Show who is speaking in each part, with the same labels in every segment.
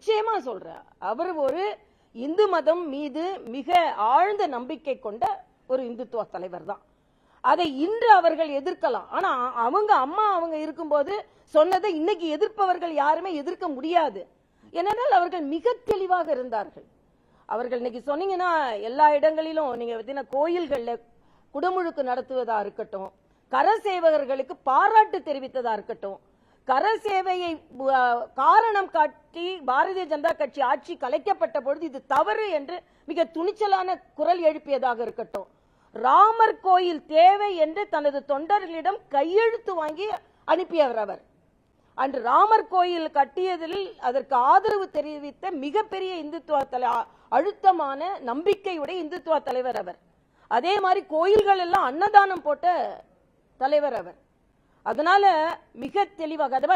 Speaker 1: நிச்சயமா சொல்றேன், அவர் ஒரு இந்து மதம் மீது மிக ஆழ்ந்த நம்பிக்கை கொண்ட ஒரு இந்துத்துவ தலைவர் தான். அதை இன்று அவர்கள் எதிர்க்கலாம். ஆனா அவங்க இருக்கும்போது சொன்னதை இன்னைக்கு எதிர்ப்பவர்கள் யாருமே எதிர்க்க முடியாது. ஏனென்றால் அவர்கள் மிக தெளிவாக இருந்தார்கள். அவர்கள் இன்னைக்கு சொன்னீங்கன்னா எல்லா இடங்களிலும் நீங்க கோயில்கள்ல குடமுழுக்கு நடத்துவதா இருக்கட்டும், கரசேவகர்களுக்கு பாராட்டு தெரிவித்ததா இருக்கட்டும், கரசேவையை காரணம் காட்டி பாரதிய ஜனதா கட்சி ஆட்சி கலைக்கப்பட்ட பொழுது இது தவறு என்று மிக துணிச்சலான குரல் எழுப்பியதாக இருக்கட்டும், ராமர் கோயில் தேவை என்று தனது தொண்டர்களிடம் கையெழுத்து வாங்கி அனுப்பியவர் அவர். அன்று ராமர் கோயில் கட்டியதில் அதற்கு ஆதரவு தெரிவித்த மிகப்பெரிய இந்துத்துவ அழுத்தமான நம்பிக்கையுடைய இந்துத்துவ தலைவர் அவர். அதே மாதிரி கோயில்கள் எல்லாம் அன்னதானம் போட்ட தலைவர் அவர். அதனால மிக தெளிவாக அதே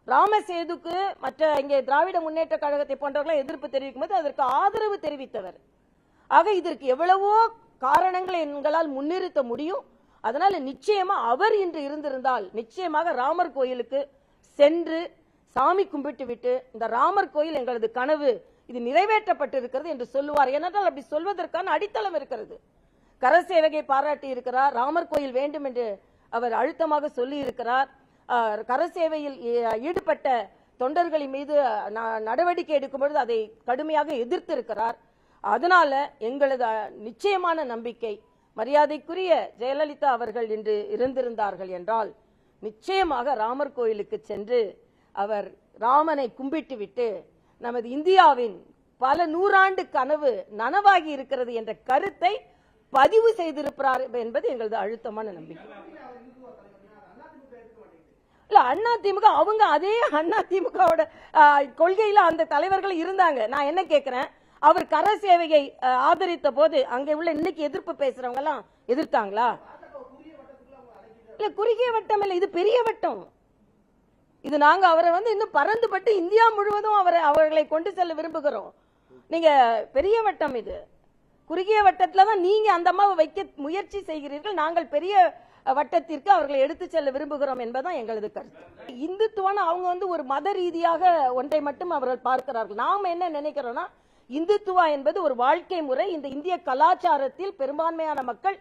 Speaker 1: ராமசேதுக்கு மற்ற இங்கே திராவிட முன்னேற்ற கழகத்தை போன்றவர்கள் எதிர்ப்பு தெரிவிக்கும் போது அதற்கு ஆதரவு தெரிவித்தவர். ஆக இதற்கு எவ்வளவோ காரணங்களை எங்களால் முன்னிறுத்த முடியும். அதனால நிச்சயமா அவர் இன்று இருந்திருந்தால் நிச்சயமாக ராமர் கோயிலுக்கு சென்று சாமி கும்பிட்டு விட்டு இந்த ராமர் கோயில் எங்களது கனவு இது நிறைவேற்றப்பட்டிருக்கிறது என்று சொல்லுவார். ஏனென்றால் அப்படி சொல்வதற்கான அடித்தளம் இருக்கிறது. கரசேவகை பாராட்டி இருக்கிறார், ராமர் கோயில் வேண்டும் என்று அவர் அழுத்தமாக சொல்லி இருக்கிறார். கரசேவையில் ஈடுபட்ட தொண்டர்களின் மீது நடவடிக்கை எடுக்கும் பொழுது அதை கடுமையாக எதிர்த்து இருக்கிறார். அதனால எங்களது நிச்சயமான நம்பிக்கை மரியாதைக்குரிய ஜெயலலிதா அவர்கள் இன்று இருந்திருந்தார்கள் என்றால் நிச்சயமாக ராமர் கோயிலுக்கு சென்று அவர் ராமனை கும்பிட்டு விட்டு நமது இந்தியாவின் பல நூறாண்டு கனவு நனவாகி இருக்கிறது என்ற கருத்தை பதிவு செய்திருக்கிறார் என்பது எங்களது அழுத்தமான நம்பிக்கை. இல்ல அதிமுக அவங்க அதே அதிமுகவோட கொள்கையில அந்த தலைவர்கள் இருந்தாங்க. நான் என்ன கேட்கிறேன், அவர் கரசேவையை ஆதரித்த போது அங்கே உள்ள இன்னைக்கு எதிர்ப்பு பேசுறவங்க எல்லாம் எதிர்த்தாங்களா? இல்ல குறுகிய வட்டம் இல்ல, இது பெரிய வட்டம். இது நாங்க அவரை இன்னும் பறந்துபட்டு இந்தியா முழுவதும் அவர்களை கொண்டு செல்ல விரும்புகிறோம். நீங்க பெரிய வட்டம், இது குறுகிய வட்டத்துல தான் நீங்க அந்த அம்மாவை வைக்க முயற்சி செய்கிறீர்கள். நாங்கள் பெரிய வட்டத்திற்கு அவர்களை எடுத்து செல்ல விரும்புகிறோம் என்பதுதான் எங்களது கருத்து. இந்துத்துவான அவங்க ஒரு மத ரீதியாக ஒன்றை மட்டும் அவர்கள் பார்க்கிறார்கள். நாம என்ன நினைக்கிறோம்னா இந்துத்துவா என்பது ஒரு வாழ்க்கை முறை. இந்த இந்திய கலாச்சாரத்தில் பெரும்பான்மையான மக்கள்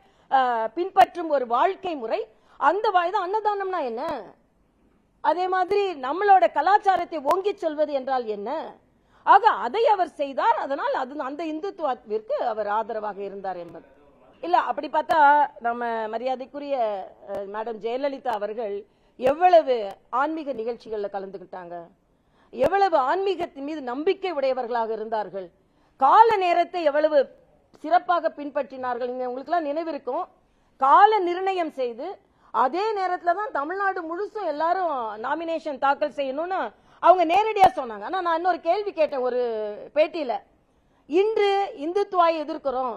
Speaker 1: பின்பற்றும் ஒரு வாழ்க்கை முறை. அந்த அன்னதானம்னா என்ன, அதே மாதிரி நம்மளோட கலாச்சாரத்தை ஓங்கி சொல்வது என்றால் என்ன? ஆக அதை அவர் செய்தார். அதனால் அந்த இந்துத்துவத்திற்கு அவர் ஆதரவாக இருந்தார் என்பது இல்ல. அப்படி பார்த்தா நம்ம மரியாதைக்குரிய மேடம் ஜெயலலிதா அவர்கள் எவ்வளவு ஆன்மீக நிகழ்ச்சிகள்ல கலந்துகிட்டாங்க, எவ்வளவு ஆன்மீகத்தின் மீது நம்பிக்கை உடையவர்களாக இருந்தார்கள், கால நேரத்தை எவ்வளவு சிறப்பாக பின்பற்றினார்கள். உங்களுக்கு எல்லாம் நினைவிருக்கும், கால நிர்ணயம் செய்து அதே நேரத்தில் தான் தமிழ்நாடு முழுசும் எல்லாரும் நாமினேஷன் தாக்கல் செய்யணும்னு அவங்க நேரடியா சொன்னாங்க. ஆனா நான் இன்னொரு கேள்வி கேட்டேன் ஒரு பேட்டியில, இன்று இந்துத்துவாயை எதிர்க்கிறோம்,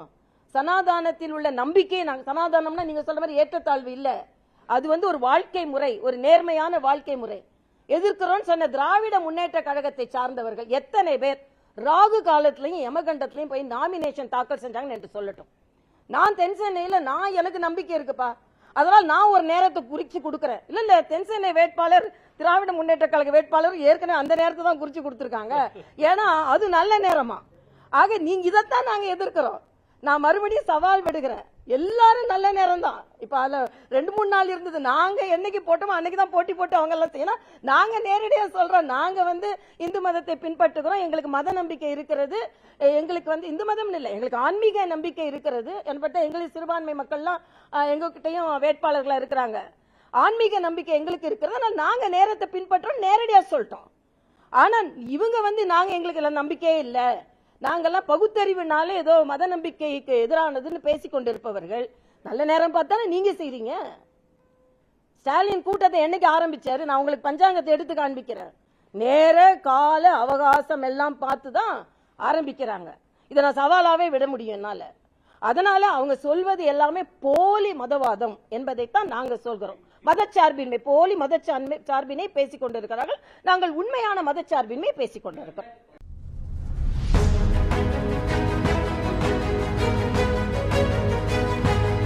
Speaker 1: சனாதானத்தில் உள்ள நம்பிக்கை, சனாதானம்னா நீங்க சொல்ற மாதிரி ஏற்றத்தாழ்வு இல்ல, அது ஒரு வாழ்க்கை முறை, ஒரு நேர்மையான வாழ்க்கை முறை எதிர்க்கிறோம் சொன்ன திராவிட முன்னேற்ற கழகத்தை சார்ந்தவர்கள் எத்தனை பேர் ராகு காலத்திலையும் யமகண்டத்திலையும் போய் நாமினேஷன் தாக்கல் செஞ்சாங்கன்னு என்று சொல்லட்டும். நான் தென்சென்னையில எனக்கு நம்பிக்கை இருக்குப்பா, அதனால் நான் ஒரு நேரத்தை குறிச்சு கொடுக்கிறேன். இல்ல தென்சென்னை வேட்பாளர் திராவிட முன்னேற்ற கழக வேட்பாளர் ஏற்கனவே அந்த நேரத்தை தான் குறிச்சு கொடுத்திருக்காங்க. ஏன்னா அது நல்ல நேரமா. ஆக நீங்க இதைத்தான் நாங்க எதிர்க்கிறோம். நான் மறுபடியும் சவால் விடுகிறேன், எல்லாரும் நல்ல நேரம் தான். இப்ப அதுல 2-3 நாள் இருந்தது, நாங்க என்னைக்கு போட்டோமோ அன்னைக்கு தான் போட்டி போட்டு அவங்க எல்லாம் செய்யணும். நாங்க நேரடியா சொல்றோம், நாங்க இந்து மதத்தை பின்பற்றுகிறோம், எங்களுக்கு மத நம்பிக்கை இருக்கிறது, எங்களுக்கு இந்து மதம் இல்ல, எங்களுக்கு ஆன்மீக நம்பிக்கை இருக்கிறது என்பட்ட எங்களுக்கு சிறுபான்மை மக்கள்லாம் எங்ககிட்டயும் வேட்பாளர்களா இருக்கிறாங்க. ஆன்மீக நம்பிக்கை எங்களுக்கு இருக்கிறது, அதனால நாங்க நேரத்தை பின்பற்றோம், நேரடியா சொல்லிட்டோம். ஆனா இவங்க நாங்க எங்களுக்கு எல்லாம் நம்பிக்கையே இல்ல, நாங்கெல்லாம் பகுத்தறிவுனால ஏதோ மத நம்பிக்கைக்கு எதிரானதுன்னு பேசிக் கொண்டிருப்பவர்கள் நல்ல நேரம் பார்த்தாலும் நீங்க செய்றீங்க. ஸ்டாலின் கூட்டத்தை என்னைக்கு ஆரம்பிச்சாரு, நான் உங்களுக்கு பஞ்சாங்கத்தை எடுத்து காண்பிக்கிறேன். நேர கால அவகாசம் எல்லாம் பார்த்துதான் ஆரம்பிக்கிறாங்க. இதை நான் சவாலாவே விட முடியும் என்னால. அதனால அவங்க சொல்வது எல்லாமே போலி மதவாதம் என்பதைத்தான் நாங்க சொல்கிறோம். மதச்சார்பின்மை, போலி மதச்சார்பினை பேசிக் கொண்டிருக்கிறார்கள். நாங்கள் உண்மையான மதச்சார்பின்மை பேசிக் கொண்டிருக்கிறோம்.